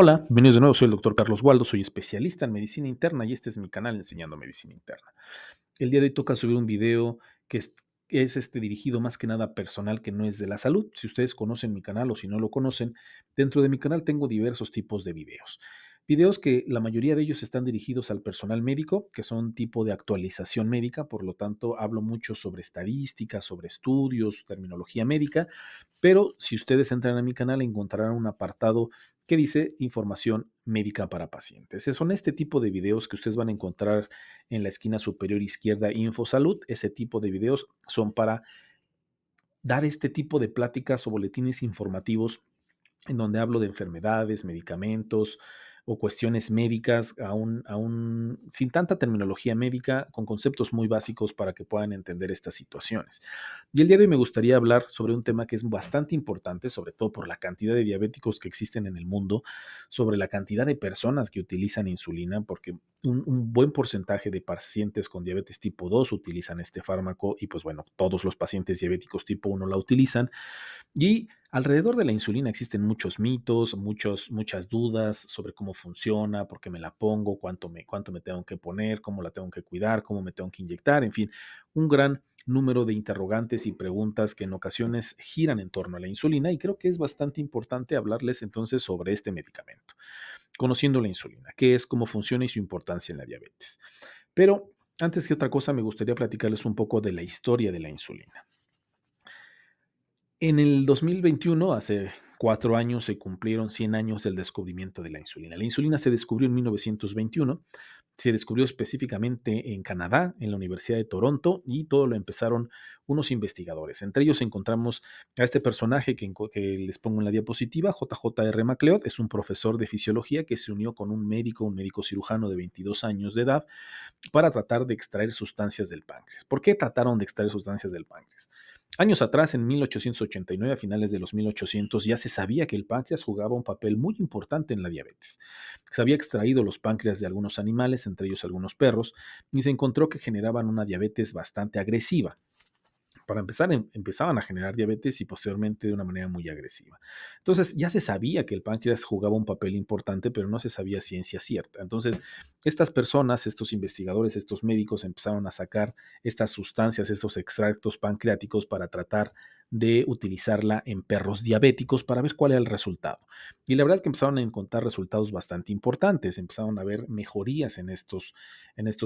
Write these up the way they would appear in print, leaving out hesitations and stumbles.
Hola, bienvenidos de nuevo, soy el doctor Carlos Waldo, soy especialista en medicina interna y este es mi canal Enseñando Medicina Interna. El día de hoy toca subir un video que es dirigido más que nada personal, que no es de la salud. Si ustedes conocen mi canal o si no lo conocen, dentro de mi canal tengo diversos tipos de videos. Videos que la mayoría de ellos están dirigidos al personal médico, que son tipo de actualización médica, por lo tanto hablo mucho sobre estadísticas, sobre estudios, terminología médica, pero si ustedes entran a mi canal encontrarán un apartado que dice información médica para pacientes. Son este tipo de videos que ustedes van a encontrar en la esquina superior izquierda InfoSalud. Ese tipo de videos son para dar este tipo de pláticas o boletines informativos en donde hablo de enfermedades, medicamentos o cuestiones médicas, aún sin tanta terminología médica, con conceptos muy básicos para que puedan entender estas situaciones. Y el día de hoy me gustaría hablar sobre un tema que es bastante importante, sobre todo por la cantidad de diabéticos que existen en el mundo, sobre la cantidad de personas que utilizan insulina, porque un buen porcentaje de pacientes con diabetes tipo 2 utilizan este fármaco y pues bueno, todos los pacientes diabéticos tipo 1 la utilizan. Y alrededor de la insulina existen muchos mitos, muchas dudas sobre cómo funciona, por qué me la pongo, cuánto me tengo que poner, cómo la tengo que cuidar, cómo me tengo que inyectar, en fin, un gran número de interrogantes y preguntas que en ocasiones giran en torno a la insulina y creo que es bastante importante hablarles entonces sobre este medicamento, conociendo la insulina, qué es, cómo funciona y su importancia en la diabetes. Pero antes que otra cosa me gustaría platicarles un poco de la historia de la insulina. En el 2021, hace 4 años, se cumplieron 100 años del descubrimiento de la insulina. La insulina se descubrió en 1921, se descubrió específicamente en Canadá, en la Universidad de Toronto, y todo lo empezaron unos investigadores. Entre ellos encontramos a este personaje que les pongo en la diapositiva, JJ.R. MacLeod, es un profesor de fisiología que se unió con un médico cirujano de 22 años de edad, para tratar de extraer sustancias del páncreas. ¿Por qué trataron de extraer sustancias del páncreas? Años atrás, en 1889, a finales de los 1800, ya se sabía que el páncreas jugaba un papel muy importante en la diabetes. Se había extraído los páncreas de algunos animales, entre ellos algunos perros, y se encontró que generaban una diabetes bastante agresiva. Para empezar, empezaban a generar diabetes y posteriormente de una manera muy agresiva. Entonces, ya se sabía que el páncreas jugaba un papel importante, pero no se sabía ciencia cierta. Entonces, estas personas, estos investigadores, estos médicos empezaron a sacar estas sustancias, estos extractos pancreáticos para tratar de utilizarla en perros diabéticos para ver cuál era el resultado. Y la verdad es que empezaron a encontrar resultados bastante importantes, empezaron a ver mejorías en estos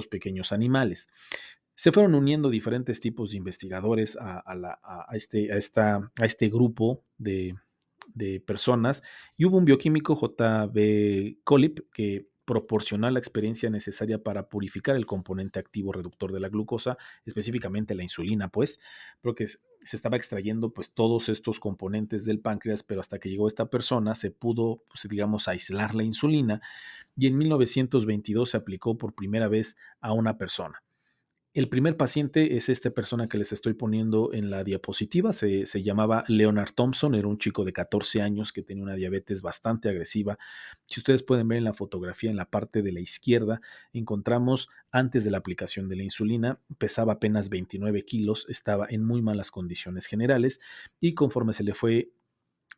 pequeños animales. Se fueron uniendo diferentes tipos de investigadores a este grupo de personas y hubo un bioquímico, J.B. Collip, que proporcionó la experiencia necesaria para purificar el componente activo reductor de la glucosa, específicamente la insulina, pues, porque se estaba extrayendo pues todos estos componentes del páncreas, pero hasta que llegó esta persona se pudo, pues, digamos, aislar la insulina y en 1922 se aplicó por primera vez a una persona. El primer paciente es esta persona que les estoy poniendo en la diapositiva. Se llamaba Leonard Thompson, era un chico de 14 años que tenía una diabetes bastante agresiva. Si ustedes pueden ver en la fotografía, en la parte de la izquierda, encontramos antes de la aplicación de la insulina, pesaba apenas 29 kilos, estaba en muy malas condiciones generales y conforme se le fue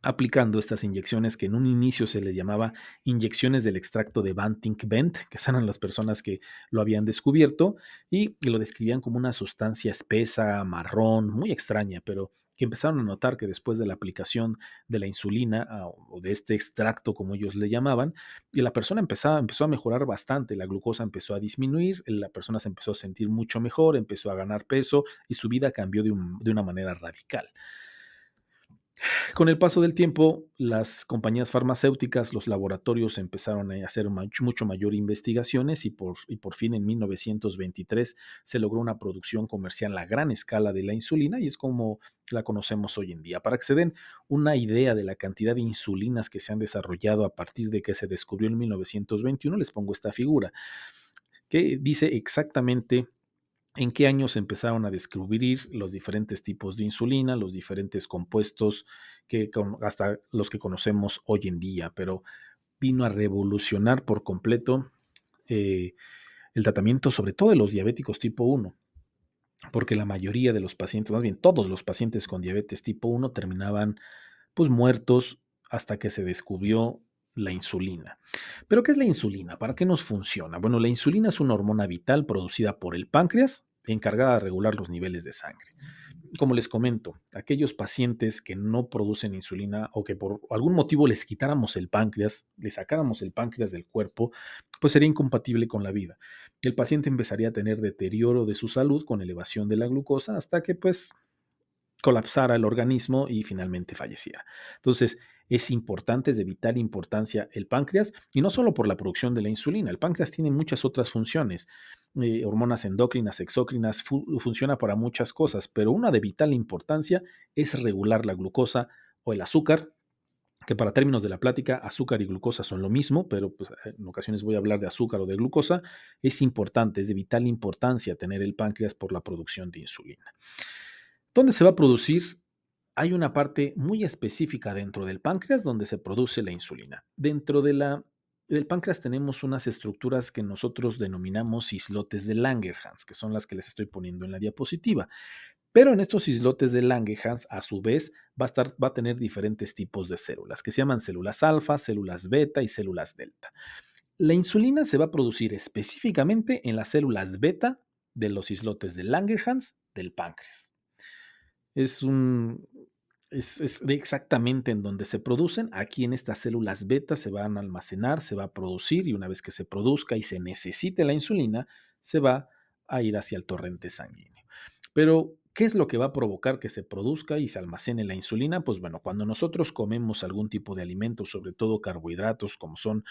aplicando estas inyecciones que en un inicio se le llamaba inyecciones del extracto de Banting Bent, que eran las personas que lo habían descubierto y lo describían como una sustancia espesa, marrón, muy extraña, pero que empezaron a notar que después de la aplicación de la insulina o de este extracto, como ellos le llamaban, y la persona empezó a mejorar bastante, la glucosa empezó a disminuir, la persona se empezó a sentir mucho mejor, empezó a ganar peso y su vida cambió de una manera radical. Con el paso del tiempo, las compañías farmacéuticas, los laboratorios empezaron a hacer mucho mayor investigaciones y por fin en 1923 se logró una producción comercial a gran escala de la insulina y es como la conocemos hoy en día. Para que se den una idea de la cantidad de insulinas que se han desarrollado a partir de que se descubrió en 1921, les pongo esta figura que dice exactamente en qué años empezaron a descubrir los diferentes tipos de insulina, los diferentes compuestos hasta los que conocemos hoy en día, pero vino a revolucionar por completo eh, el tratamiento, sobre todo de los diabéticos tipo 1, porque la mayoría de los pacientes, más bien todos los pacientes con diabetes tipo 1 terminaban pues muertos hasta que se descubrió la insulina. ¿Pero qué es la insulina? ¿Para qué nos funciona? Bueno, la insulina es una hormona vital producida por el páncreas encargada de regular los niveles de sangre. Como les comento, aquellos pacientes que no producen insulina o que por algún motivo les quitáramos el páncreas, le sacáramos el páncreas del cuerpo, pues sería incompatible con la vida. El paciente empezaría a tener deterioro de su salud con elevación de la glucosa hasta que pues colapsara el organismo y finalmente falleciera. Entonces, es importante, es de vital importancia el páncreas y no solo por la producción de la insulina. El páncreas tiene muchas otras funciones, hormonas endócrinas, exócrinas, funciona para muchas cosas, pero una de vital importancia es regular la glucosa o el azúcar, que para términos de la plática, azúcar y glucosa son lo mismo, pero pues, en ocasiones voy a hablar de azúcar o de glucosa. Es importante, es de vital importancia tener el páncreas por la producción de insulina. ¿Dónde se va a producir? Hay una parte muy específica dentro del páncreas donde se produce la insulina. Del páncreas tenemos unas estructuras que nosotros denominamos islotes de Langerhans, que son las que les estoy poniendo en la diapositiva. Pero en estos islotes de Langerhans, a su vez, va a tener diferentes tipos de células, que se llaman células alfa, células beta y células delta. La insulina se va a producir específicamente en las células beta de los islotes de Langerhans del páncreas. Es un es de exactamente en donde se producen. Aquí en estas células beta se van a almacenar, se va a producir y una vez que se produzca y se necesite la insulina, se va a ir hacia el torrente sanguíneo. Pero, ¿qué es lo que va a provocar que se produzca y se almacene la insulina? Pues bueno, cuando nosotros comemos algún tipo de alimento, sobre todo carbohidratos como son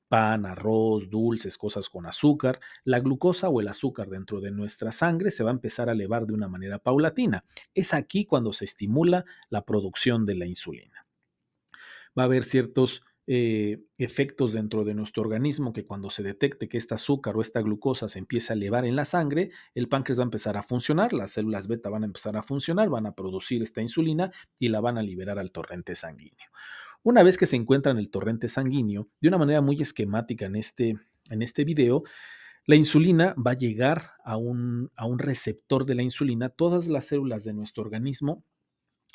pan, arroz, dulces, cosas con azúcar, la glucosa o el azúcar dentro de nuestra sangre se va a empezar a elevar de una manera paulatina. Es aquí cuando se estimula la producción de la insulina. Va a haber ciertos efectos dentro de nuestro organismo que cuando se detecte que este azúcar o esta glucosa se empieza a elevar en la sangre, el páncreas va a empezar a funcionar, las células beta van a empezar a funcionar, van a producir esta insulina y la van a liberar al torrente sanguíneo. Una vez que se encuentra en el torrente sanguíneo, de una manera muy esquemática en este video, la insulina va a llegar a un receptor de la insulina. Todas las células de nuestro organismo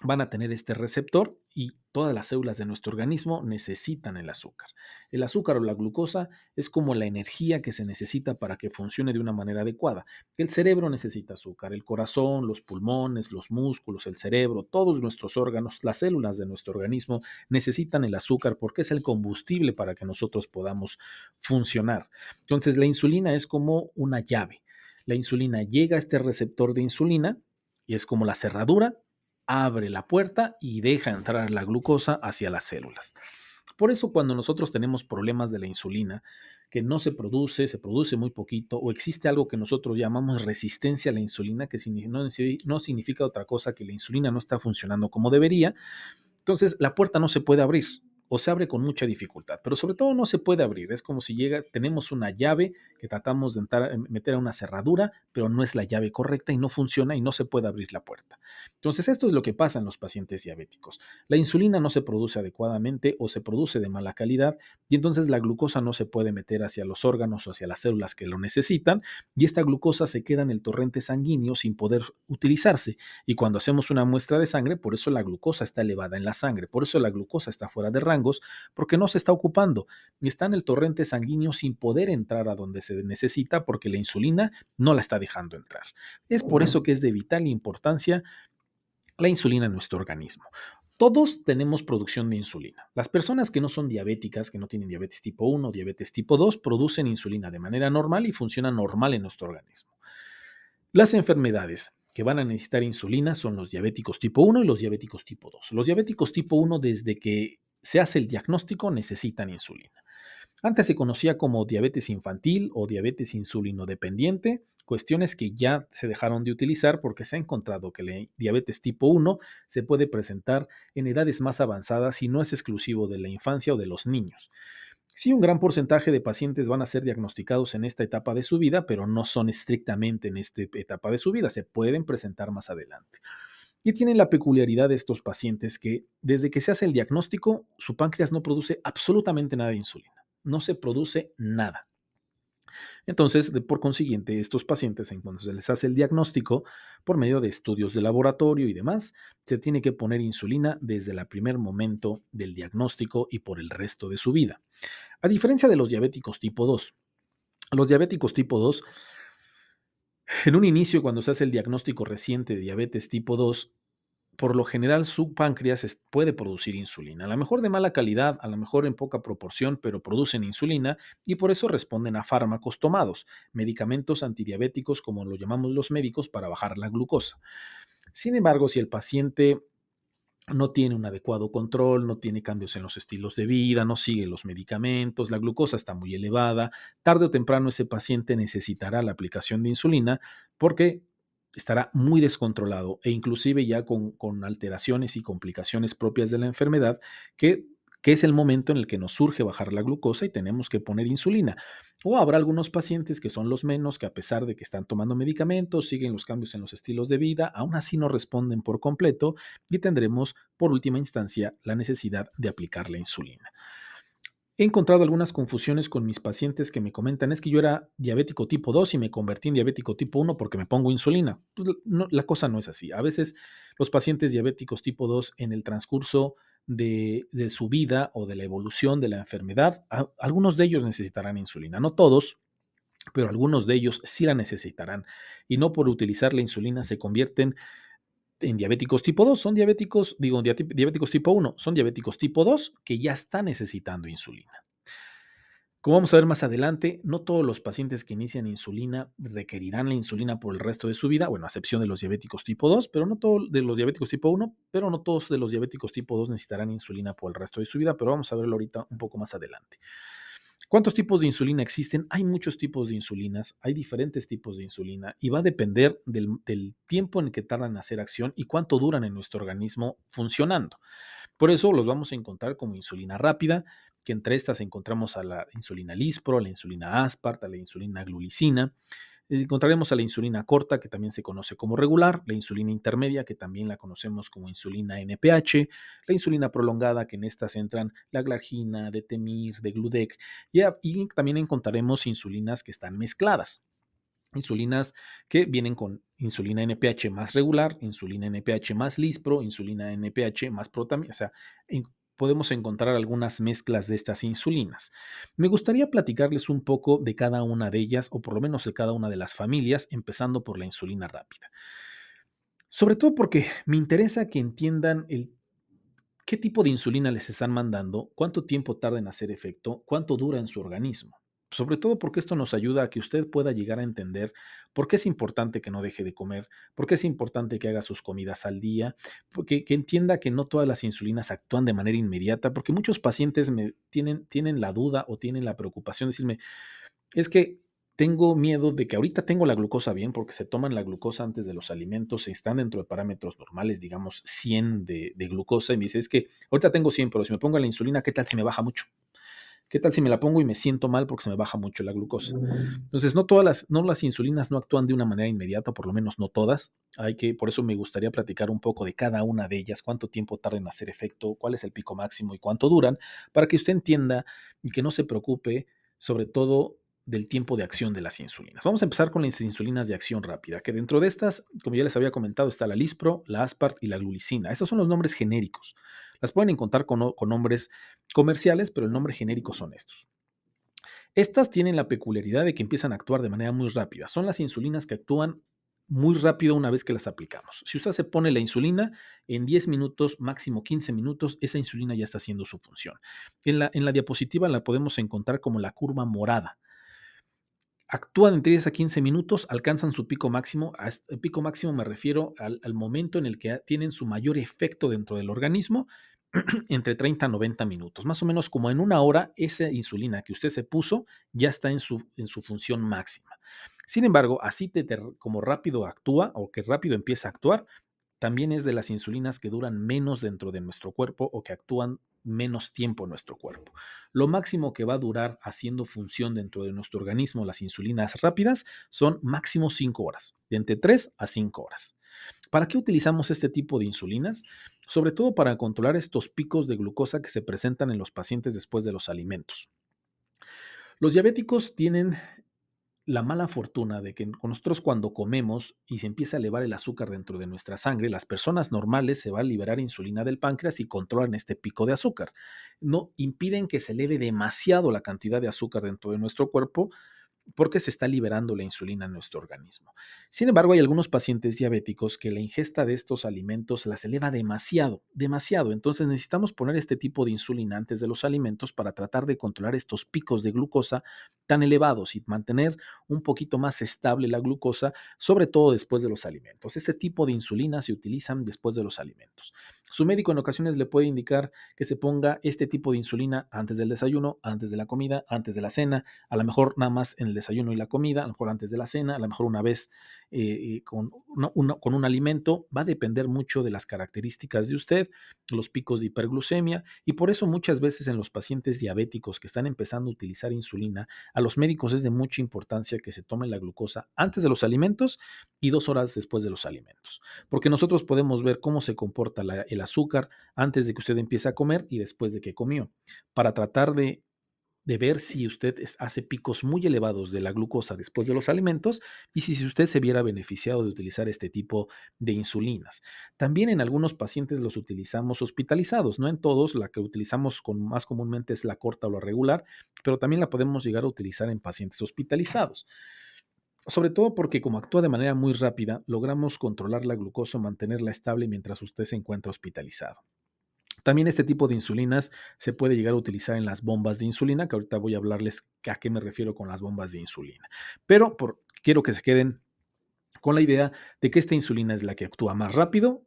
van a tener este receptor y todas las células de nuestro organismo necesitan el azúcar. El azúcar o la glucosa es como la energía que se necesita para que funcione de una manera adecuada. El cerebro necesita azúcar, el corazón, los pulmones, los músculos, el cerebro, todos nuestros órganos, las células de nuestro organismo necesitan el azúcar porque es el combustible para que nosotros podamos funcionar. Entonces la insulina es como una llave. La insulina llega a este receptor de insulina y es como la cerradura, abre la puerta y deja entrar la glucosa hacia las células. Por eso cuando nosotros tenemos problemas de la insulina, que no se produce muy poquito, o existe algo que nosotros llamamos resistencia a la insulina, que no significa otra cosa que la insulina no está funcionando como debería, entonces la puerta no se puede abrir o se abre con mucha dificultad, pero sobre todo no se puede abrir. Es como si tenemos una llave que tratamos de meter a una cerradura, pero no es la llave correcta y no funciona y no se puede abrir la puerta. Entonces esto es lo que pasa en los pacientes diabéticos. La insulina no se produce adecuadamente o se produce de mala calidad y entonces la glucosa no se puede meter hacia los órganos o hacia las células que lo necesitan y esta glucosa se queda en el torrente sanguíneo sin poder utilizarse. Y cuando hacemos una muestra de sangre, por eso la glucosa está elevada en la sangre, por eso la glucosa está fuera de rangos, porque no se está ocupando. Está en el torrente sanguíneo sin poder entrar a donde se necesita porque la insulina no la está dejando entrar. Es por eso que es de vital importancia la insulina en nuestro organismo. Todos tenemos producción de insulina. Las personas que no son diabéticas, que no tienen diabetes tipo 1 o diabetes tipo 2, producen insulina de manera normal y funciona normal en nuestro organismo. Las enfermedades que van a necesitar insulina son los diabéticos tipo 1 y los diabéticos tipo 2. Los diabéticos tipo 1, desde que se hace el diagnóstico, necesitan insulina. Antes se conocía como diabetes infantil o diabetes insulinodependiente, cuestiones que ya se dejaron de utilizar porque se ha encontrado que la diabetes tipo 1 se puede presentar en edades más avanzadas y no es exclusivo de la infancia o de los niños. Sí, un gran porcentaje de pacientes van a ser diagnosticados en esta etapa de su vida, pero no son estrictamente en esta etapa de su vida, se pueden presentar más adelante. Y tienen la peculiaridad de estos pacientes que desde que se hace el diagnóstico, su páncreas no produce absolutamente nada de insulina, no se produce nada. Entonces, por consiguiente, estos pacientes, en cuanto se les hace el diagnóstico por medio de estudios de laboratorio y demás, se tiene que poner insulina desde el primer momento del diagnóstico y por el resto de su vida. A diferencia de los diabéticos tipo 2, los diabéticos tipo 2, en un inicio, cuando se hace el diagnóstico reciente de diabetes tipo 2, por lo general su páncreas puede producir insulina, a lo mejor de mala calidad, a lo mejor en poca proporción, pero producen insulina y por eso responden a fármacos tomados, medicamentos antidiabéticos como lo llamamos los médicos para bajar la glucosa. Sin embargo, si el paciente no tiene un adecuado control, no tiene cambios en los estilos de vida, no sigue los medicamentos, la glucosa está muy elevada, tarde o temprano ese paciente necesitará la aplicación de insulina porque estará muy descontrolado e inclusive ya con alteraciones y complicaciones propias de la enfermedad que, que es el momento en el que nos surge bajar la glucosa y tenemos que poner insulina. O habrá algunos pacientes que son los menos, que a pesar de que están tomando medicamentos, siguen los cambios en los estilos de vida, aún así no responden por completo y tendremos, por última instancia, la necesidad de aplicar la insulina. He encontrado algunas confusiones con mis pacientes que me comentan, es que yo era diabético tipo 2 y me convertí en diabético tipo 1 porque me pongo insulina. Pues, no, la cosa no es así. A veces los pacientes diabéticos tipo 2 en el transcurso de su vida o de la evolución de la enfermedad, algunos de ellos necesitarán insulina, no todos, pero algunos de ellos sí la necesitarán. Y no por utilizar la insulina se convierten en diabéticos tipo 2, son diabéticos, digo, diabéticos tipo 1, son diabéticos tipo 2 que ya están necesitando insulina. Como vamos a ver más adelante, no todos los pacientes que inician insulina requerirán la insulina por el resto de su vida, bueno, a excepción de los diabéticos tipo 2, pero no todos de los diabéticos tipo 1, pero no todos de los diabéticos tipo 2 necesitarán insulina por el resto de su vida, pero vamos a verlo ahorita un poco más adelante. ¿Cuántos tipos de insulina existen? Hay muchos tipos de insulinas, hay diferentes tipos de insulina y va a depender del tiempo en el que tardan en hacer acción y cuánto duran en nuestro organismo funcionando. Por eso los vamos a encontrar como insulina rápida, que entre estas encontramos a la insulina Lispro, a la insulina Aspart, a la insulina Glulicina. Encontraremos a la insulina corta, que también se conoce como regular, la insulina intermedia, que también la conocemos como insulina NPH, la insulina prolongada, que en estas entran la glargina, detemir, degludec, y también encontraremos insulinas que están mezcladas. Insulinas que vienen con insulina NPH más regular, insulina NPH más Lispro, insulina NPH más Protamina, o sea, podemos encontrar algunas mezclas de estas insulinas. Me gustaría platicarles un poco de cada una de ellas, o por lo menos de cada una de las familias, empezando por la insulina rápida. Sobre todo porque me interesa que entiendan qué tipo de insulina les están mandando, cuánto tiempo tarda en hacer efecto, cuánto dura en su organismo. Sobre todo porque esto nos ayuda a que usted pueda llegar a entender por qué es importante que no deje de comer, por qué es importante que haga sus comidas al día, porque que entienda que no todas las insulinas actúan de manera inmediata, porque muchos pacientes tienen la duda o tienen la preocupación de decirme, es que tengo miedo de que ahorita tengo la glucosa bien, porque se toman la glucosa antes de los alimentos, están dentro de parámetros normales, digamos 100 de glucosa, y me dice, es que ahorita tengo 100, pero si me pongo la insulina, ¿qué tal si me baja mucho? ¿Qué tal si me la pongo y me siento mal porque se me baja mucho la glucosa? Entonces, no las insulinas no actúan de una manera inmediata, por lo menos no todas. Por eso me gustaría platicar un poco de cada una de ellas, cuánto tiempo tardan en hacer efecto, cuál es el pico máximo y cuánto duran, para que usted entienda y que no se preocupe, sobre todo del tiempo de acción de las insulinas. Vamos a empezar con las insulinas de acción rápida, que dentro de estas, como ya les había comentado, está la Lispro, la Aspart y la Glulicina. Estos son los nombres genéricos. Las pueden encontrar con nombres comerciales, pero el nombre genérico son estos. Estas tienen la peculiaridad de que empiezan a actuar de manera muy rápida. Son las insulinas que actúan muy rápido una vez que las aplicamos. Si usted se pone la insulina, en 10 minutos, máximo 15 minutos, esa insulina ya está haciendo su función. En la diapositiva la podemos encontrar como la curva morada. Actúan entre 10 a 15 minutos, alcanzan su pico máximo. El pico máximo me refiero al momento en el que tienen su mayor efecto dentro del organismo, entre 30 a 90 minutos. Más o menos como en una hora, esa insulina que usted se puso ya está en su función máxima. Sin embargo, así como rápido actúa o que rápido empieza a actuar, también es de las insulinas que duran menos dentro de nuestro cuerpo o que actúan menos tiempo en nuestro cuerpo. Lo máximo que va a durar haciendo función dentro de nuestro organismo las insulinas rápidas son máximo 5 horas, de entre 3 a 5 horas. ¿Para qué utilizamos este tipo de insulinas? Sobre todo para controlar estos picos de glucosa que se presentan en los pacientes después de los alimentos. Los diabéticos tienen la mala fortuna de que nosotros cuando comemos y se empieza a elevar el azúcar dentro de nuestra sangre, las personas normales se va a liberar insulina del páncreas y controlan este pico de azúcar. No impiden que se eleve demasiado la cantidad de azúcar dentro de nuestro cuerpo porque se está liberando la insulina en nuestro organismo. Sin embargo, hay algunos pacientes diabéticos que la ingesta de estos alimentos las eleva demasiado, demasiado. Entonces necesitamos poner este tipo de insulina antes de los alimentos para tratar de controlar estos picos de glucosa tan elevados y mantener un poquito más estable la glucosa, sobre todo después de los alimentos. Este tipo de insulina se utilizan después de los alimentos. Su médico en ocasiones le puede indicar que se ponga este tipo de insulina antes del desayuno, antes de la comida, antes de la cena, a lo mejor nada más en el desayuno y la comida, a lo mejor antes de la cena, a lo mejor una vez con un alimento. Va a depender mucho de las características de usted, los picos de hiperglucemia, y por eso muchas veces en los pacientes diabéticos que están empezando a utilizar insulina, a los médicos es de mucha importancia que se tome la glucosa antes de los alimentos y 2 horas después de los alimentos, porque nosotros podemos ver cómo se comporta el azúcar antes de que usted empiece a comer y después de que comió, para tratar de ver si usted hace picos muy elevados de la glucosa después de los alimentos y si usted se viera beneficiado de utilizar este tipo de insulinas. También en algunos pacientes los utilizamos hospitalizados, no en todos, la que utilizamos más comúnmente es la corta o la regular, pero también la podemos llegar a utilizar en pacientes hospitalizados. Sobre todo porque como actúa de manera muy rápida, logramos controlar la glucosa o mantenerla estable mientras usted se encuentra hospitalizado. También este tipo de insulinas se puede llegar a utilizar en las bombas de insulina, que ahorita voy a hablarles a qué me refiero con las bombas de insulina. Pero quiero que se queden con la idea de que esta insulina es la que actúa más rápido,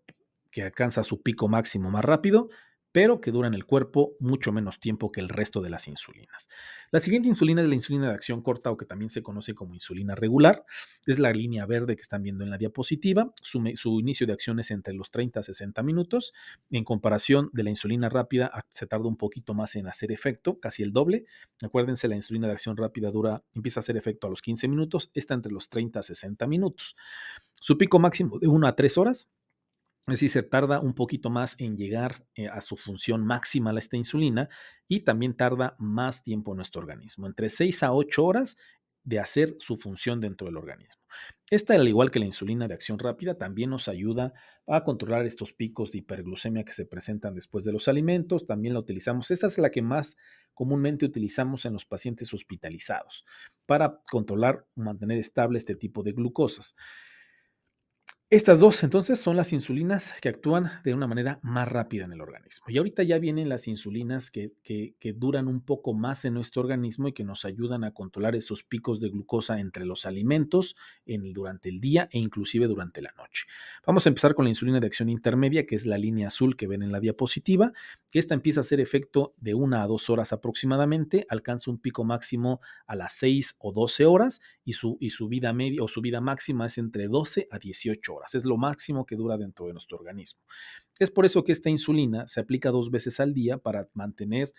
que alcanza su pico máximo más rápido, pero que dura en el cuerpo mucho menos tiempo que el resto de las insulinas. La siguiente insulina es la insulina de acción corta o que también se conoce como insulina regular. Es la línea verde que están viendo en la diapositiva. Su inicio de acción es entre los 30 a 60 minutos. En comparación de la insulina rápida, se tarda un poquito más en hacer efecto, casi el doble. Acuérdense, la insulina de acción rápida empieza a hacer efecto a los 15 minutos, está entre los 30 a 60 minutos. Su pico máximo de 1 a 3 horas, es decir, se tarda un poquito más en llegar a su función máxima esta insulina y también tarda más tiempo en nuestro organismo, entre 6 a 8 horas de hacer su función dentro del organismo. Esta, al igual que la insulina de acción rápida, también nos ayuda a controlar estos picos de hiperglucemia que se presentan después de los alimentos. También la utilizamos. Esta es la que más comúnmente utilizamos en los pacientes hospitalizados para controlar o mantener estable este tipo de glucosas. Estas dos, entonces, son las insulinas que actúan de una manera más rápida en el organismo. Y ahorita ya vienen las insulinas que duran un poco más en nuestro organismo y que nos ayudan a controlar esos picos de glucosa entre los alimentos durante el día e inclusive durante la noche. Vamos a empezar con la insulina de acción intermedia, que es la línea azul que ven en la diapositiva. Esta empieza a hacer efecto de 1 a 2 horas aproximadamente, alcanza un pico máximo a las 6 o 12 horas y su vida media o su vida máxima es entre 12 a 18 horas. Es lo máximo que dura dentro de nuestro organismo. Es por eso que esta insulina se aplica 2 veces al día para mantener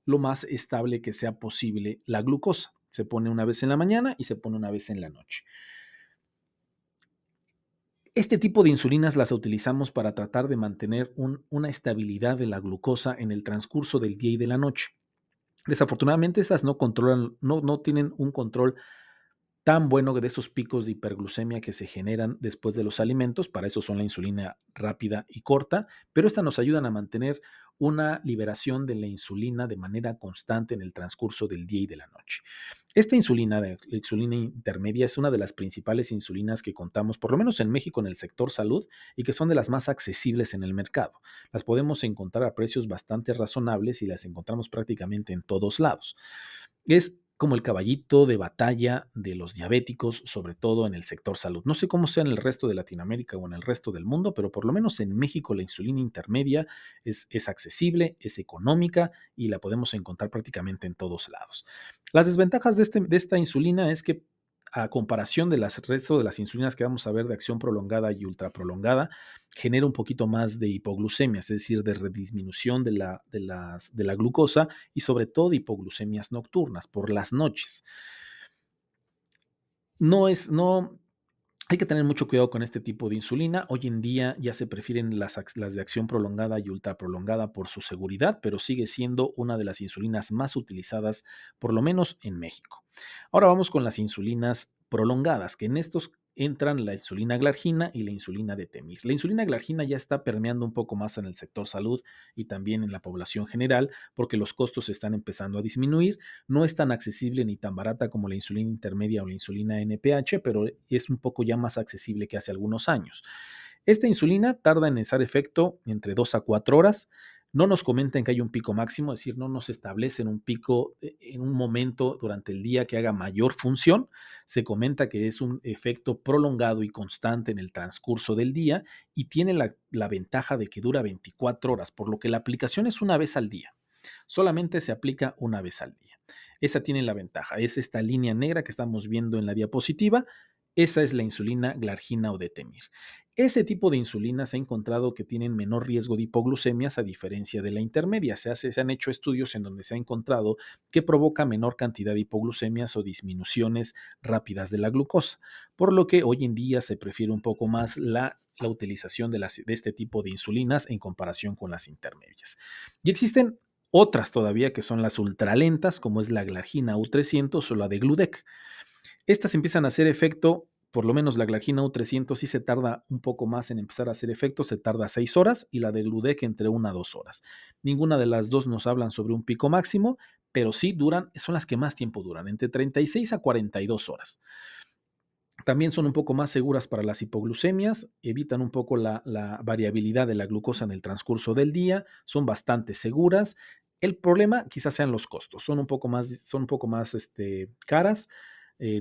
lo más estable que sea posible la glucosa. Se pone una vez en la mañana y se pone una vez en la noche. Este tipo de insulinas las utilizamos para tratar de mantener una estabilidad de la glucosa en el transcurso del día y de la noche. Desafortunadamente, estas no controlan, no tienen un control tan bueno de esos picos de hiperglucemia que se generan después de los alimentos. Para eso son la insulina rápida y corta, pero estas nos ayudan a mantener una liberación de la insulina de manera constante en el transcurso del día y de la noche. Esta insulina, la insulina intermedia, es una de las principales insulinas que contamos, por lo menos en México, en el sector salud, y que son de las más accesibles en el mercado. Las podemos encontrar a precios bastante razonables y las encontramos prácticamente en todos lados. Es como el caballito de batalla de los diabéticos, sobre todo en el sector salud. No sé cómo sea en el resto de Latinoamérica o en el resto del mundo, pero por lo menos en México la insulina intermedia es accesible, es económica y la podemos encontrar prácticamente en todos lados. Las desventajas de esta insulina es que a comparación del resto de las insulinas que vamos a ver de acción prolongada y ultra prolongada, genera un poquito más de hipoglucemia, es decir, de disminución de la glucosa y sobre todo de hipoglucemias nocturnas por las noches. No, Hay que tener mucho cuidado con este tipo de insulina. Hoy en día ya se prefieren las de acción prolongada y ultra prolongada por su seguridad, pero sigue siendo una de las insulinas más utilizadas, por lo menos en México. Ahora vamos con las insulinas prolongadas, que en estos entran la insulina glargina y la insulina de Temir. La insulina glargina ya está permeando un poco más en el sector salud y también en la población general, porque los costos están empezando a disminuir. No es tan accesible ni tan barata como la insulina intermedia o la insulina NPH, pero es un poco ya más accesible que hace algunos años. Esta insulina tarda en hacer efecto entre 2 a 4 horas. No nos comentan que hay un pico máximo, es decir, no nos establecen un pico en un momento durante el día que haga mayor función. Se comenta que es un efecto prolongado y constante en el transcurso del día y tiene la ventaja de que dura 24 horas, por lo que la aplicación es una vez al día. Solamente se aplica una vez al día. Esa tiene la ventaja. Es esta línea negra que estamos viendo en la diapositiva. Esa es la insulina glargina o detemir. Ese tipo de insulina se ha encontrado que tienen menor riesgo de hipoglucemias a diferencia de la intermedia. Se han hecho estudios en donde se ha encontrado que provoca menor cantidad de hipoglucemias o disminuciones rápidas de la glucosa, por lo que hoy en día se prefiere un poco más la utilización de este tipo de insulinas en comparación con las intermedias. Y existen otras todavía que son las ultralentas, como es la glargina U300 o la de Gludec. Estas empiezan a hacer efecto, por lo menos la glargina U300 sí se tarda un poco más en empezar a hacer efecto, se tarda 6 horas y la de Gludec entre 1 a 2 horas. Ninguna de las dos nos hablan sobre un pico máximo, pero sí duran, son las que más tiempo duran, entre 36 a 42 horas. También son un poco más seguras para las hipoglucemias, evitan un poco la variabilidad de la glucosa en el transcurso del día, son bastante seguras. El problema quizás sean los costos, son un poco más caras,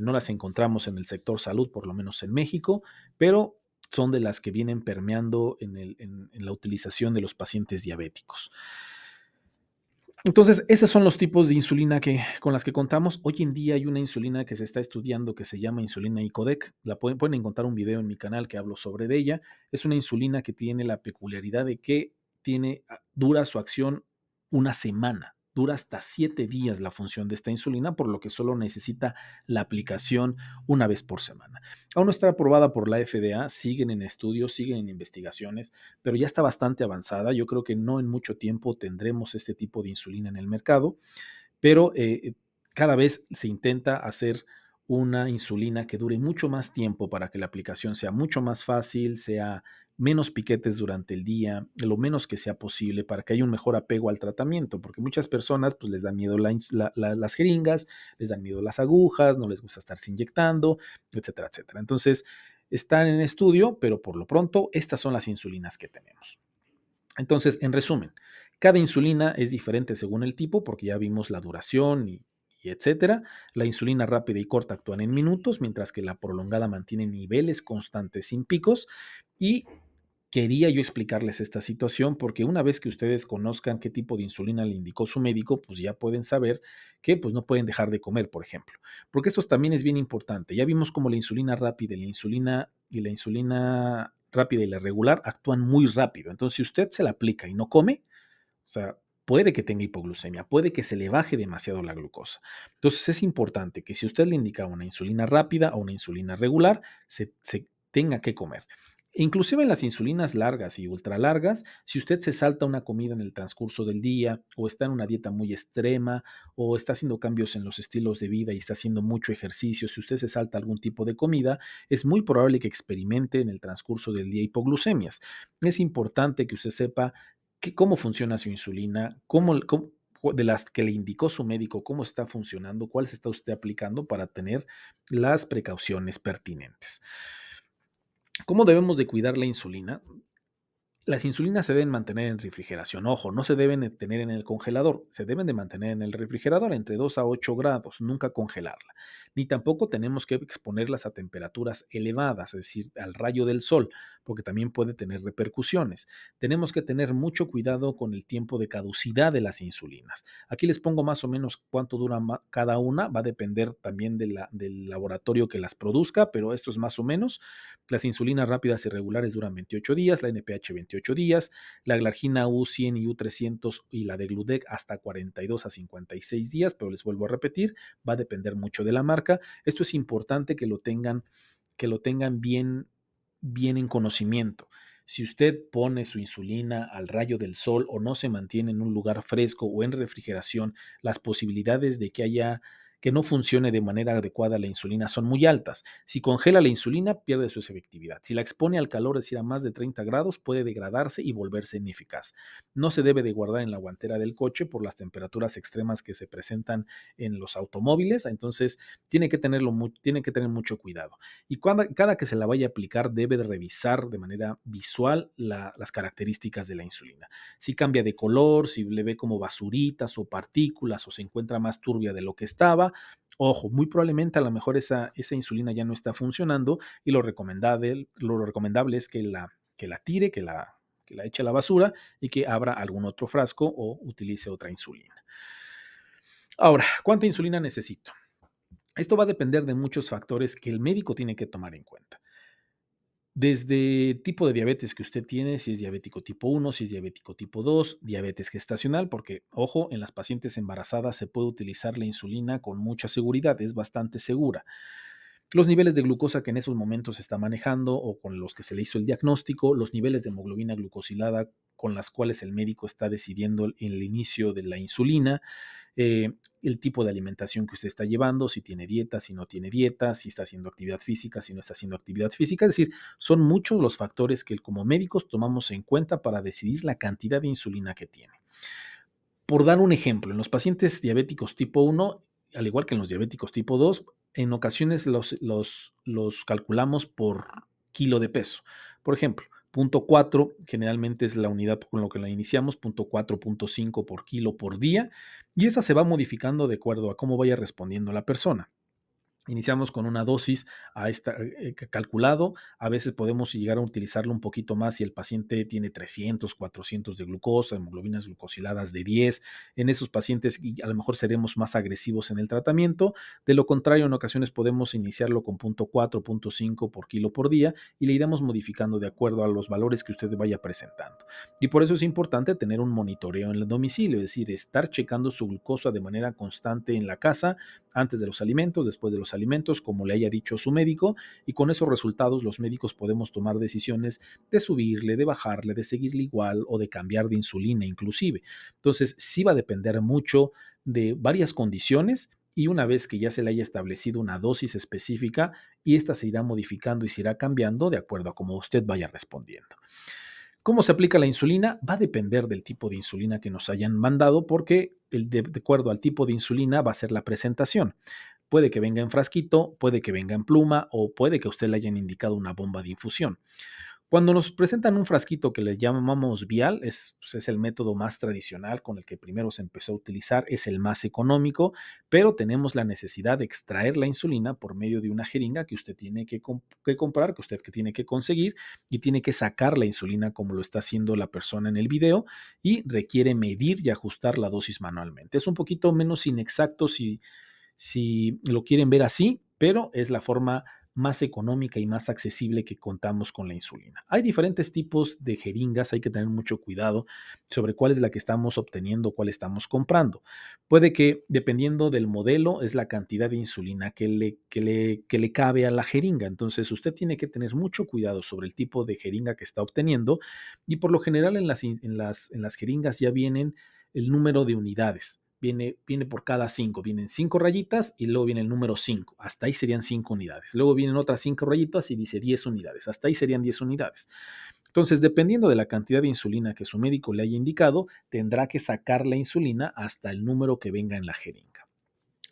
no las encontramos en el sector salud, por lo menos en México, pero son de las que vienen permeando en la utilización de los pacientes diabéticos. Entonces, esos son los tipos de insulina con las que contamos. Hoy en día hay una insulina que se está estudiando que se llama insulina Icodec. Pueden encontrar un video en mi canal que hablo sobre de ella. Es una insulina que tiene la peculiaridad de que dura su acción una semana. Dura hasta 7 días la función de esta insulina, por lo que solo necesita la aplicación una vez por semana. Aún no está aprobada por la FDA, siguen en estudios, siguen en investigaciones, pero ya está bastante avanzada. Yo creo que no en mucho tiempo tendremos este tipo de insulina en el mercado, pero cada vez se intenta hacer una insulina que dure mucho más tiempo para que la aplicación sea mucho más fácil, sea menos piquetes durante el día, lo menos que sea posible para que haya un mejor apego al tratamiento, porque muchas personas pues les dan miedo las jeringas, les dan miedo las agujas, no les gusta estarse inyectando, etcétera, etcétera. Entonces, están en estudio, pero por lo pronto estas son las insulinas que tenemos. Entonces, en resumen, cada insulina es diferente según el tipo, porque ya vimos la duración y etcétera. La insulina rápida y corta actúan en minutos, mientras que la prolongada mantiene niveles constantes sin picos. Y quería yo explicarles esta situación porque una vez que ustedes conozcan qué tipo de insulina le indicó su médico, pues ya pueden saber que pues no pueden dejar de comer, por ejemplo. Porque eso también es bien importante. Ya vimos cómo la insulina rápida y la insulina rápida y la regular actúan muy rápido. Entonces, si usted se la aplica y no come, o sea, puede que tenga hipoglucemia, puede que se le baje demasiado la glucosa. Entonces, es importante que si usted le indica una insulina rápida o una insulina regular, se tenga que comer. Inclusive en las insulinas largas y ultralargas, si usted se salta una comida en el transcurso del día o está en una dieta muy extrema o está haciendo cambios en los estilos de vida y está haciendo mucho ejercicio, si usted se salta algún tipo de comida, es muy probable que experimente en el transcurso del día hipoglucemias. Es importante que usted sepa cómo funciona su insulina, de las que le indicó su médico, cómo está funcionando, cuál se está usted aplicando para tener las precauciones pertinentes. ¿Cómo debemos de cuidar la insulina? Las insulinas se deben mantener en refrigeración. Ojo, no se deben de tener en el congelador, se deben de mantener en el refrigerador entre 2 a 8 grados, nunca congelarla. Ni tampoco tenemos que exponerlas a temperaturas elevadas, es decir, al rayo del sol, porque también puede tener repercusiones. Tenemos que tener mucho cuidado con el tiempo de caducidad de las insulinas. Aquí les pongo más o menos cuánto dura cada una, va a depender también del laboratorio que las produzca, pero esto es más o menos. Las insulinas rápidas y regulares duran 28 días, la NPH 28 días, la glargina U100 y U300 y la de Gludec hasta 42 a 56 días, pero les vuelvo a repetir, va a depender mucho de la marca. Esto es importante que lo tengan que lo tengan bien en conocimiento. Si usted pone su insulina al rayo del sol o no se mantiene en un lugar fresco o en refrigeración, las posibilidades de que no funcione de manera adecuada la insulina son muy altas. Si congela la insulina, pierde su efectividad. Si la expone al calor, es decir, a más de 30 grados, puede degradarse y volverse ineficaz. No se debe de guardar en la guantera del coche por las temperaturas extremas que se presentan en los automóviles, entonces tiene que tener mucho cuidado. Y cada que se la vaya a aplicar debe de revisar de manera visual las características de la insulina. Si cambia de color, si le ve como basuritas o partículas o se encuentra más turbia de lo que estaba, ojo, muy probablemente a lo mejor esa insulina ya no está funcionando y lo recomendable es que la tire, que la eche a la basura y que abra algún otro frasco o utilice otra insulina. Ahora, ¿cuánta insulina necesito? Esto va a depender de muchos factores que el médico tiene que tomar en cuenta. Desde tipo de diabetes que usted tiene, si es diabético tipo 1, si es diabético tipo 2, diabetes gestacional, porque, ojo, en las pacientes embarazadas se puede utilizar la insulina con mucha seguridad, es bastante segura. Los niveles de glucosa que en esos momentos se está manejando o con los que se le hizo el diagnóstico, los niveles de hemoglobina glucosilada con las cuales el médico está decidiendo el inicio de la insulina, eh, el tipo de alimentación que usted está llevando, si tiene dieta, si no tiene dieta, si está haciendo actividad física, si no está haciendo actividad física. Es decir, son muchos los factores que como médicos tomamos en cuenta para decidir la cantidad de insulina que tiene. Por dar un ejemplo, en los pacientes diabéticos tipo 1, al igual que en los diabéticos tipo 2, en ocasiones los calculamos por kilo de peso. Por ejemplo, 0,4 generalmente es la unidad con lo que la iniciamos, 0,4, 0,5 por kilo por día, y esa se va modificando de acuerdo a cómo vaya respondiendo la persona. Iniciamos con una dosis calculado. A veces podemos llegar a utilizarlo un poquito más si el paciente tiene 300, 400 de glucosa, hemoglobinas glucosiladas de 10. En esos pacientes a lo mejor seremos más agresivos en el tratamiento. De lo contrario, en ocasiones podemos iniciarlo con 0,4, 0,5 por kilo por día y le iremos modificando de acuerdo a los valores que usted vaya presentando. Y por eso es importante tener un monitoreo en el domicilio, es decir, estar checando su glucosa de manera constante en la casa, antes de los alimentos, después de los alimentos, como le haya dicho su médico, y con esos resultados los médicos podemos tomar decisiones de subirle, de bajarle, de seguirle igual o de cambiar de insulina inclusive. Entonces, sí va a depender mucho de varias condiciones y una vez que ya se le haya establecido una dosis específica, y esta se irá modificando y se irá cambiando de acuerdo a cómo usted vaya respondiendo. ¿Cómo se aplica la insulina? Va a depender del tipo de insulina que nos hayan mandado porque de acuerdo al tipo de insulina va a ser la presentación. Puede que venga en frasquito, puede que venga en pluma o puede que a usted le hayan indicado una bomba de infusión. Cuando nos presentan un frasquito que le llamamos vial, es el método más tradicional con el que primero se empezó a utilizar, es el más económico, pero tenemos la necesidad de extraer la insulina por medio de una jeringa que usted tiene que comprar, que tiene que conseguir y tiene que sacar la insulina como lo está haciendo la persona en el video y requiere medir y ajustar la dosis manualmente. Es un poquito menos inexacto si lo quieren ver así, pero es la forma más económica y más accesible que contamos con la insulina. Hay diferentes tipos de jeringas, hay que tener mucho cuidado sobre cuál es la que estamos obteniendo, cuál estamos comprando. Puede que, dependiendo del modelo, es la cantidad de insulina que le cabe a la jeringa. Entonces, usted tiene que tener mucho cuidado sobre el tipo de jeringa que está obteniendo y por lo general en las jeringas ya vienen el número de unidades. Viene por cada 5, vienen 5 rayitas y luego viene el número 5, hasta ahí serían 5 unidades. Luego vienen otras 5 rayitas y dice 10 unidades, hasta ahí serían 10 unidades. Entonces, dependiendo de la cantidad de insulina que su médico le haya indicado, tendrá que sacar la insulina hasta el número que venga en la jeringa.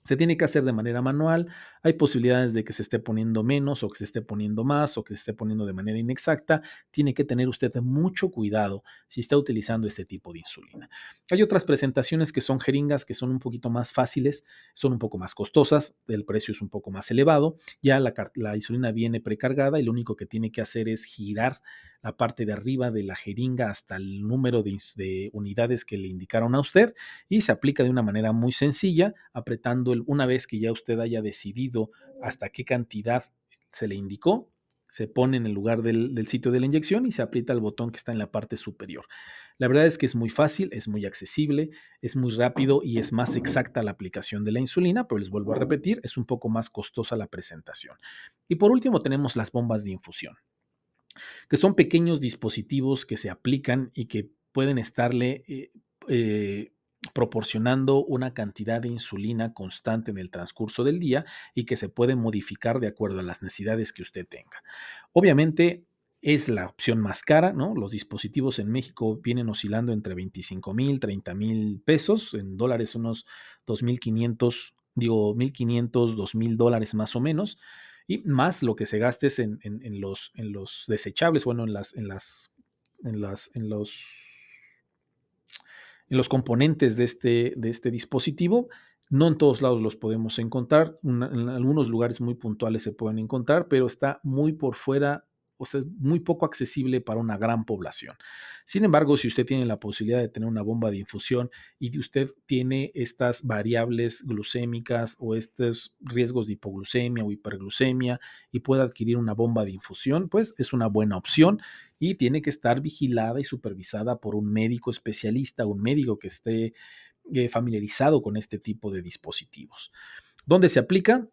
Se tiene que hacer de manera manual. Hay posibilidades de que se esté poniendo menos o que se esté poniendo más o que se esté poniendo de manera inexacta. Tiene que tener usted mucho cuidado si está utilizando este tipo de insulina. Hay otras presentaciones que son jeringas que son un poquito más fáciles, son un poco más costosas, el precio es un poco más elevado. Ya la insulina viene precargada y lo único que tiene que hacer es girar la parte de arriba de la jeringa hasta el número de unidades que le indicaron a usted y se aplica de una manera muy sencilla, apretando una vez que ya usted haya decidido hasta qué cantidad se le indicó, se pone en el lugar del sitio de la inyección y se aprieta el botón que está en la parte superior. La verdad es que es muy fácil, es muy accesible, es muy rápido y es más exacta la aplicación de la insulina, pero les vuelvo a repetir, es un poco más costosa la presentación. Y por último tenemos las bombas de infusión, que son pequeños dispositivos que se aplican y que pueden estarle eh, proporcionando una cantidad de insulina constante en el transcurso del día y que se pueden modificar de acuerdo a las necesidades que usted tenga. Obviamente es la opción más cara, ¿no? Los dispositivos en México vienen oscilando entre 25,000, 30,000 pesos, en dólares unos 2,500, digo, 1,500, $2,000 más o menos, y más lo que se gastes en los desechables, bueno, en las, en los componentes de este dispositivo. No en todos lados los podemos encontrar, en algunos lugares muy puntuales se pueden encontrar, pero está muy por fuera, o sea, es muy poco accesible para una gran población. Sin embargo, si usted tiene la posibilidad de tener una bomba de infusión y usted tiene estas variables glucémicas o estos riesgos de hipoglucemia o hiperglucemia y puede adquirir una bomba de infusión, pues es una buena opción y tiene que estar vigilada y supervisada por un médico especialista, un médico que esté familiarizado con este tipo de dispositivos. ¿Dónde se aplica?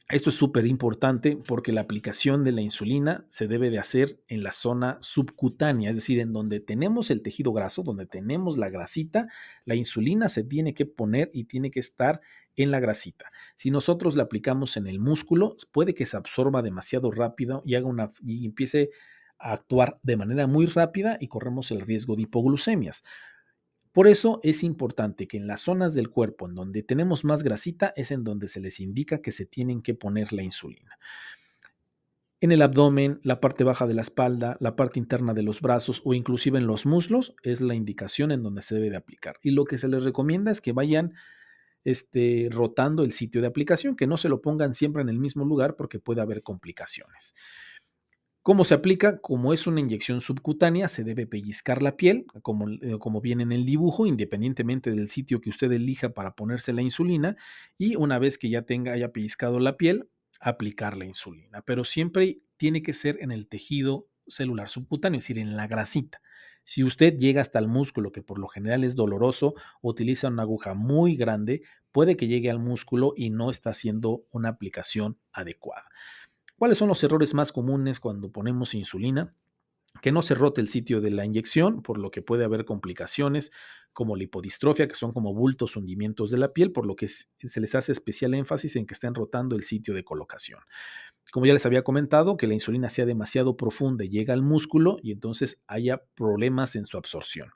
Esto es súper importante porque la aplicación de la insulina se debe de hacer en la zona subcutánea, es decir, en donde tenemos el tejido graso, donde tenemos la grasita, la insulina se tiene que poner y tiene que estar en la grasita. Si nosotros la aplicamos en el músculo, puede que se absorba demasiado rápido y y empiece a actuar de manera muy rápida y corremos el riesgo de hipoglucemias. Por eso es importante que en las zonas del cuerpo en donde tenemos más grasita es en donde se les indica que se tienen que poner la insulina. En el abdomen, la parte baja de la espalda, la parte interna de los brazos o inclusive en los muslos es la indicación en donde se debe de aplicar. Y lo que se les recomienda es que vayan rotando el sitio de aplicación, que no se lo pongan siempre en el mismo lugar porque puede haber complicaciones. ¿Cómo se aplica? Como es una inyección subcutánea, se debe pellizcar la piel, como viene en el dibujo, independientemente del sitio que usted elija para ponerse la insulina, y una vez que ya haya pellizcado la piel, aplicar la insulina. Pero siempre tiene que ser en el tejido celular subcutáneo, es decir, en la grasita. Si usted llega hasta el músculo, que por lo general es doloroso, o utiliza una aguja muy grande, puede que llegue al músculo y no está haciendo una aplicación adecuada. ¿Cuáles son los errores más comunes cuando ponemos insulina? Que no se rote el sitio de la inyección, por lo que puede haber complicaciones como lipodistrofia, que son como bultos, hundimientos de la piel, por lo que se les hace especial énfasis en que estén rotando el sitio de colocación. Como ya les había comentado, que la insulina sea demasiado profunda y llega al músculo y entonces haya problemas en su absorción.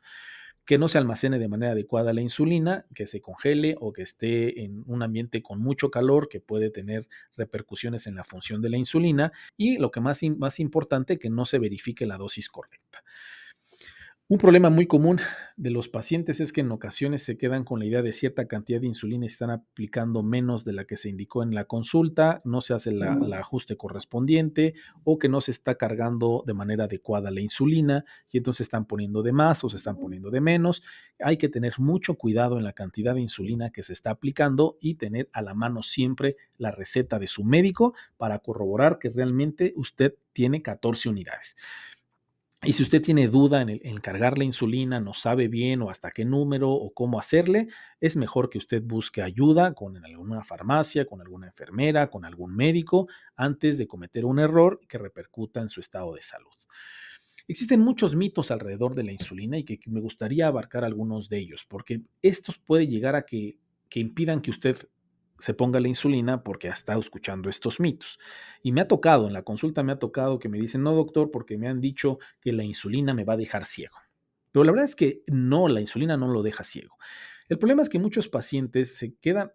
Que no se almacene de manera adecuada la insulina, que se congele o que esté en un ambiente con mucho calor que puede tener repercusiones en la función de la insulina y lo que más importante, que no se verifique la dosis correcta. Un problema muy común de los pacientes es que en ocasiones se quedan con la idea de cierta cantidad de insulina y están aplicando menos de la que se indicó en la consulta, no se hace el ajuste correspondiente o que no se está cargando de manera adecuada la insulina y entonces están poniendo de más o se están poniendo de menos. Hay que tener mucho cuidado en la cantidad de insulina que se está aplicando y tener a la mano siempre la receta de su médico para corroborar que realmente usted tiene 14 unidades. Y si usted tiene duda en cargar la insulina, no sabe bien o hasta qué número o cómo hacerle, es mejor que usted busque ayuda con alguna farmacia, con alguna enfermera, con algún médico, antes de cometer un error que repercuta en su estado de salud. Existen muchos mitos alrededor de la insulina y que me gustaría abarcar algunos de ellos, porque estos pueden llegar a que impidan que usted se ponga la insulina porque ha estado escuchando estos mitos. Y me ha tocado, en la consulta me ha tocado que me dicen, no doctor, porque me han dicho que la insulina me va a dejar ciego. Pero la verdad es que no, la insulina no lo deja ciego. El problema es que muchos pacientes se quedan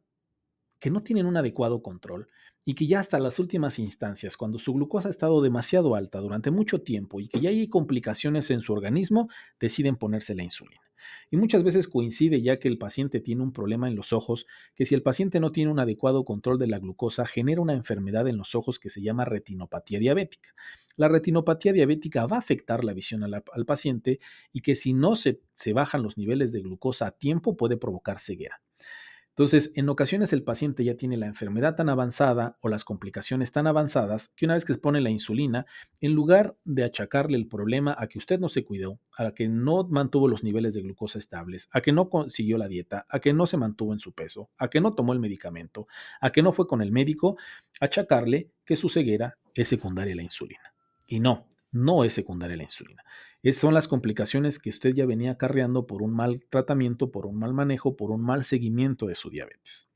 que no tienen un adecuado control y que ya hasta las últimas instancias, cuando su glucosa ha estado demasiado alta durante mucho tiempo y que ya hay complicaciones en su organismo, deciden ponerse la insulina. Y muchas veces coincide ya que el paciente tiene un problema en los ojos, que si el paciente no tiene un adecuado control de la glucosa, genera una enfermedad en los ojos que se llama retinopatía diabética. La retinopatía diabética va a afectar la visión al paciente y que si no se bajan los niveles de glucosa a tiempo puede provocar ceguera. Entonces, en ocasiones el paciente ya tiene la enfermedad tan avanzada o las complicaciones tan avanzadas que una vez que se pone la insulina, en lugar de achacarle el problema a que usted no se cuidó, a que no mantuvo los niveles de glucosa estables, a que no siguió la dieta, a que no se mantuvo en su peso, a que no tomó el medicamento, a que no fue con el médico, achacarle que su ceguera es secundaria a la insulina. Y no, no es secundaria a la insulina. Esas son las complicaciones que usted ya venía acarreando por un mal tratamiento, por un mal manejo, por un mal seguimiento de su diabetes.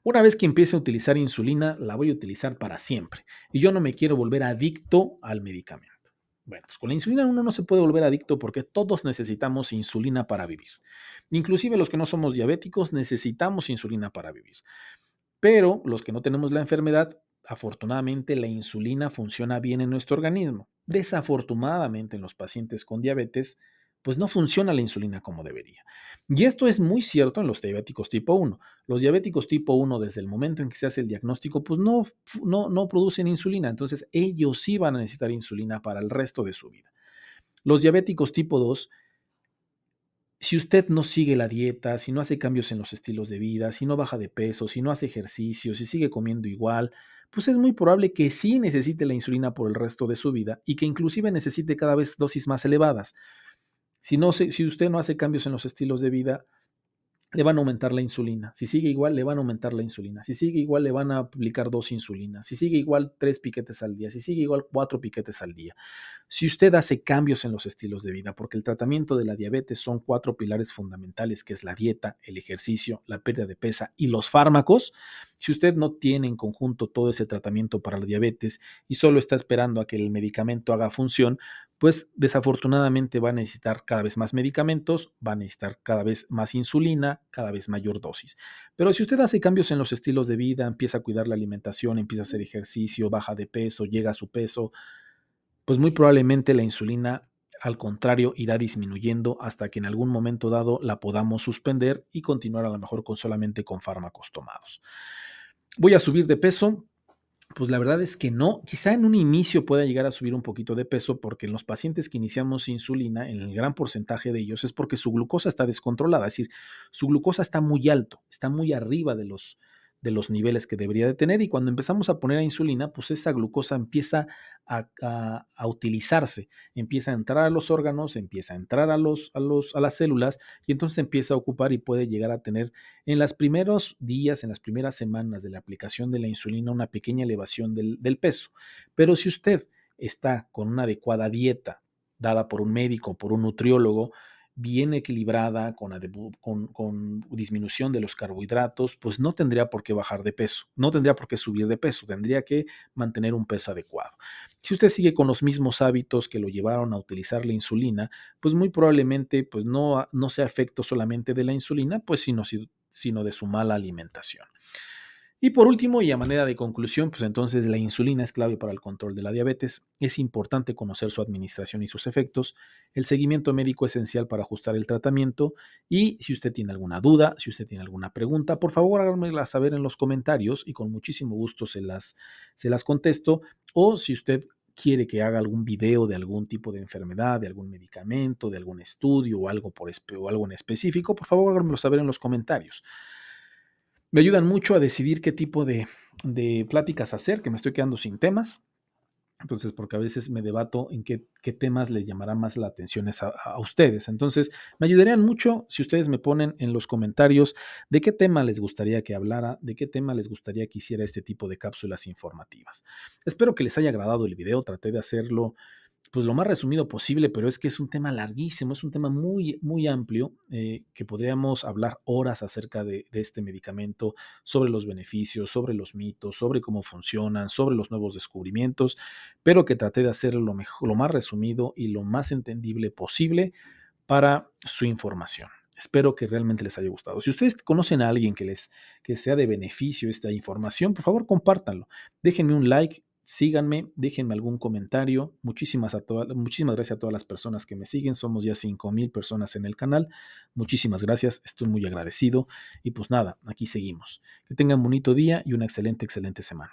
Una vez que empiece a utilizar insulina, la voy a utilizar para siempre. Y yo no me quiero volver adicto al medicamento. Bueno, pues con la insulina uno no se puede volver adicto porque todos necesitamos insulina para vivir. Inclusive los que no somos diabéticos necesitamos insulina para vivir. Pero los que no tenemos la enfermedad, afortunadamente la insulina funciona bien en nuestro organismo. Desafortunadamente en los pacientes con diabetes, pues no funciona la insulina como debería. Y esto es muy cierto en los diabéticos tipo 1. Los diabéticos tipo 1, desde el momento en que se hace el diagnóstico, pues no producen insulina. Entonces ellos sí van a necesitar insulina para el resto de su vida. Los diabéticos tipo 2, si usted no sigue la dieta, si no hace cambios en los estilos de vida, si no baja de peso, si no hace ejercicio, si sigue comiendo igual, pues es muy probable que sí necesite la insulina por el resto de su vida y que inclusive necesite cada vez dosis más elevadas. Si usted no hace cambios en los estilos de vida, le van a aumentar la insulina. Si sigue igual, le van a aumentar la insulina. Si sigue igual, le van a aplicar 2 insulinas. Si sigue igual, 3 piquetes al día. Si sigue igual, 4 piquetes al día. Si usted hace cambios en los estilos de vida, porque el tratamiento de la diabetes son 4 pilares fundamentales, que es la dieta, el ejercicio, la pérdida de peso y los fármacos. Si usted no tiene en conjunto todo ese tratamiento para la diabetes y solo está esperando a que el medicamento haga función, pues desafortunadamente va a necesitar cada vez más medicamentos, va a necesitar cada vez más insulina, cada vez mayor dosis. Pero si usted hace cambios en los estilos de vida, empieza a cuidar la alimentación, empieza a hacer ejercicio, baja de peso, llega a su peso, pues muy probablemente la insulina, al contrario, irá disminuyendo hasta que en algún momento dado la podamos suspender y continuar a lo mejor solamente con fármacos tomados. Voy a subir de peso, pues la verdad es que no. Quizá en un inicio pueda llegar a subir un poquito de peso porque en los pacientes que iniciamos insulina, en el gran porcentaje de ellos es porque su glucosa está descontrolada, es decir, su glucosa está muy alto, está muy arriba de los niveles que debería de tener, y cuando empezamos a poner a insulina, pues esa glucosa empieza a utilizarse, empieza a entrar a los órganos, empieza a entrar a las células, y entonces empieza a ocupar y puede llegar a tener en los primeros días, en las primeras semanas de la aplicación de la insulina, una pequeña elevación del peso. Pero si usted está con una adecuada dieta dada por un médico, por un nutriólogo, bien equilibrada, con disminución de los carbohidratos, pues no tendría por qué bajar de peso, no tendría por qué subir de peso, tendría que mantener un peso adecuado. Si usted sigue con los mismos hábitos que lo llevaron a utilizar la insulina, pues muy probablemente pues no sea efecto solamente de la insulina, pues sino de su mala alimentación. Y por último, y a manera de conclusión, pues entonces la insulina es clave para el control de la diabetes. Es importante conocer su administración y sus efectos. El seguimiento médico es esencial para ajustar el tratamiento. Y si usted tiene alguna duda, si usted tiene alguna pregunta, por favor háganmela saber en los comentarios y con muchísimo gusto se las contesto. O si usted quiere que haga algún video de algún tipo de enfermedad, de algún medicamento, de algún estudio o o algo en específico, por favor háganmelo saber en los comentarios. Me ayudan mucho a decidir qué tipo de pláticas hacer, que me estoy quedando sin temas. Entonces, porque a veces me debato en qué temas les llamará más la atención a ustedes. Entonces, me ayudarían mucho si ustedes me ponen en los comentarios de qué tema les gustaría que hablara, de qué tema les gustaría que hiciera este tipo de cápsulas informativas. Espero que les haya agradado el video. Traté de hacerlo pues lo más resumido posible, pero es que es un tema larguísimo, es un tema muy, muy amplio, que podríamos hablar horas acerca de este medicamento, sobre los beneficios, sobre los mitos, sobre cómo funcionan, sobre los nuevos descubrimientos, pero que traté de hacerlo lo más resumido y lo más entendible posible para su información. Espero que realmente les haya gustado. Si ustedes conocen a alguien que sea de beneficio esta información, por favor compártanlo. Déjenme un like, síganme, déjenme algún comentario. Muchísimas gracias a todas las personas que me siguen. Somos ya 5,000 personas en el canal. Muchísimas gracias, estoy muy agradecido. Y pues nada, aquí seguimos. Que tengan un bonito día y una excelente, excelente semana.